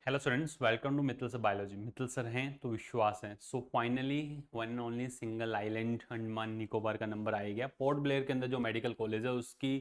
Hello students, welcome to Mittal sir biology. Mittal sir हैं तो विश्वास है। So finally one and only single island Andaman Nicobar का नंबर आ गया। पोर्ट ब्लेयर के अंदर जो मेडिकल कॉलेज है उसकी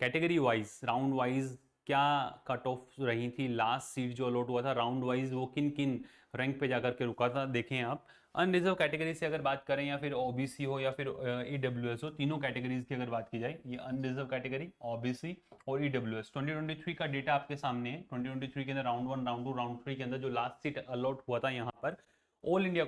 कैटेगरी वाइज राउंड वाइज क्या कट ऑफ रही थी, लास्ट सीट जो अलॉट हुआ था राउंड वाइज वो किन किन रैंक पे जाकर के रुका था देखें आप। अनरिजर्व कैटेगरी से अगर बात करें या फिर ओबीसी हो या फिर ईडब्ल्यूएस हो, तीनों कैटेगरीज की अगर बात की जाए, ये अनरिजर्व कैटेगरी, ओबीसी और ईडब्ल्यूएस 2023 का डेटा आपके सामने है। 2023 के अंदर round one, round to, round three के अंदर जो लास्ट सीट अलॉट हुआ था यहाँ पर ऑल इंडिया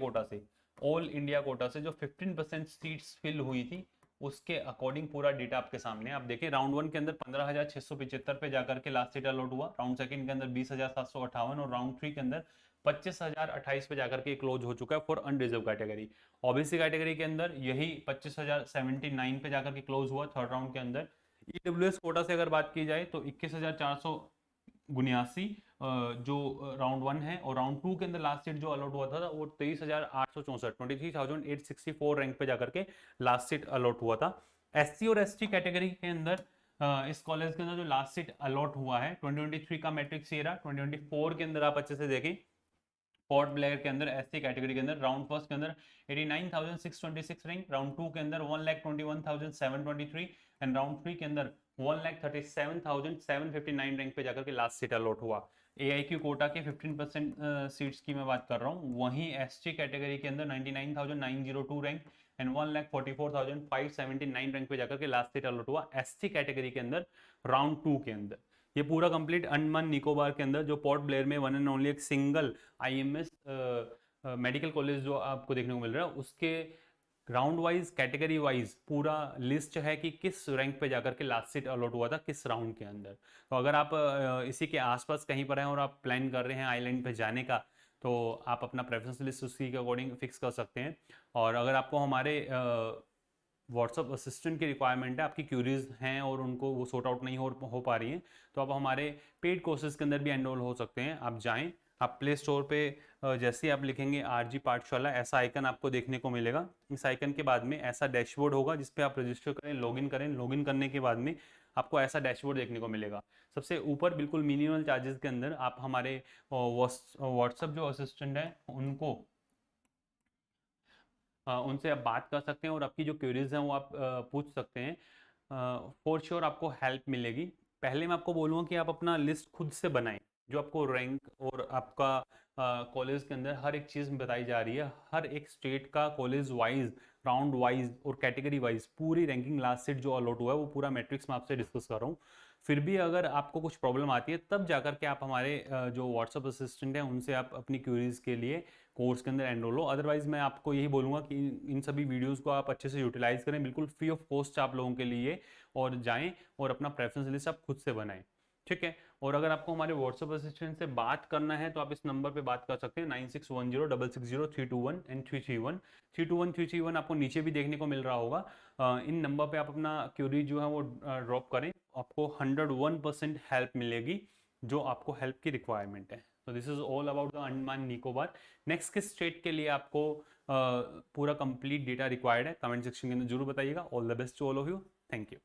कोटा से जो 15% सीट्स फिल हुई थी उसके अकॉर्डिंग पूरा डेटा आपके सामने है। आप देखें राउंड वन के अंदर 15,675 पे जाकर के लास्ट सीट अलॉट हुआ, राउंड सेकंड के अंदर 20,758 और राउंड थ्री के अंदर 25,028 पे जाकर के क्लोज हो चुका है for unreserve category. OBC category के अंदर यही 25,079 पे जाकर के क्लोज हुआ थर्ड राउंड के अंदर। ईडब्ल्यूएस कोटा से अगर बात की जाए तो 21,479 जो राउंड वन है, और राउंड टू के अंदर लास्ट सीट जो अलॉट हुआ था वो 23,864 23,864 रैंक पे जाकर के लास्ट सीट अलॉट हुआ था। एससी और एसटी कैटेगरी के अंदर इस कॉलेज के अंदर जो लास्ट सीट अलॉट हुआ है 2023 का मैट्रिक्स ये रहा। 2024 के अंदर आप अच्छे से देखें, पोर्ट ब्लेयर के अंदर एससी कैटेगरी के अंदर राउंड फर्स्ट के अंदर 89,626 रैंक, राउंड टू के अंदर 1,21,723 एंड राउंड थ्री के अंदर 1,37,759 रैंक पे जाकर के लास्ट सीट अलॉट हुआ। एआईक्यू कोटा के 15% सीट्स की मैं बात कर रहा हूँ। वहीं एसटी कैटेगरी के अंदर 99,902 रैंक एंड 1,44,579 रैंक पे जाकर के लास्ट सीट अलॉट हुआ एसटी कैटेगरी के अंदर राउंड टू के अंदर। ये पूरा कंप्लीट अंडमान निकोबार के अंदर जो पोर्ट ब्लेयर में वन एंड ओनली एक सिंगल आईएमएस मेडिकल कॉलेज जो आपको देखने को मिल रहा है उसके राउंड वाइज कैटेगरी वाइज पूरा लिस्ट है कि किस रैंक पे जाकर के लास्ट सीट अलॉट हुआ था किस राउंड के अंदर। तो अगर आप इसी के आसपास कहीं पर हैं और आप प्लान कर रहे हैं आइलैंड पे जाने का, तो आप अपना प्रेफरेंस लिस्ट उसी के अकॉर्डिंग फिक्स कर सकते हैं। और अगर आपको हमारे व्हाट्सअप असिस्टेंट की रिक्वायरमेंट है, आपकी क्यूरीज हैं और उनको वो सॉर्ट आउट नहीं हो पा रही हैं, तो आप हमारे पेड कोर्सेज के अंदर भी एनरोल हो सकते हैं। आप जाएं, आप प्ले स्टोर पे जैसे ही आप लिखेंगे आरजी पाठशाला, ऐसा आइकन आपको देखने को मिलेगा। इस आइकन के बाद में ऐसा डैशबोर्ड होगा जिस पे आप रजिस्टर करें, लॉगिन करें। लॉगिन करने के बाद में आपको ऐसा डैशबोर्ड देखने को मिलेगा। सबसे ऊपर बिल्कुल मिनिमल चार्जेस के अंदर आप हमारे व्हाट्सअप जो असिस्टेंट है उनको उनसे आप बात कर सकते हैं और आपकी जो क्वेरीज हैं वो आप पूछ सकते हैं। फॉर श्योर आपको हेल्प मिलेगी। पहले मैं आपको बोलूँगा कि आप अपना लिस्ट खुद से बनाएं। जो आपको रैंक और आपका कॉलेज के अंदर हर एक चीज़ बताई जा रही है, हर एक स्टेट का कॉलेज वाइज, राउंड वाइज और कैटेगरी वाइज पूरी रैंकिंग लास्ट सीट जो अलॉट हुआ है वो पूरा मैट्रिक्स मैं आपसे डिस्कस कर रहा हूँ। फिर भी अगर आपको कुछ प्रॉब्लम आती है तब जाकर के आप हमारे जो व्हाट्सअप असिस्टेंट हैं उनसे आप अपनी क्यूरीज के लिए कोर्स के अंदर एनरोल हो। अदरवाइज मैं आपको यही बोलूँगा कि इन सभी वीडियोस को आप अच्छे से यूटिलाइज करें, बिल्कुल फ्री ऑफ कॉस्ट आप लोगों के लिए, और जाएं और अपना प्रेफरेंस लिस्ट आप खुद से बनाएं। ठीक है। और अगर आपको हमारे व्हाट्सअप असिस्टेंट से बात करना है तो आप इस नंबर पे बात कर सकते हैं 9610660321 एंड 331 आपको नीचे भी देखने को मिल रहा होगा। इन नंबर पे आप अपना क्यूरी जो है वो ड्रॉप करें, आपको 101% हेल्प मिलेगी जो आपको हेल्प की रिक्वायरमेंट है। तो this is all about the Andaman Nicobar. Next किस स्टेट के लिए आपको पूरा कंप्लीट डेटा रिक्वायर्ड है, कमेंट सेक्शन के अंदर जरूर बताइएगा। All the best to all of you. Thank you.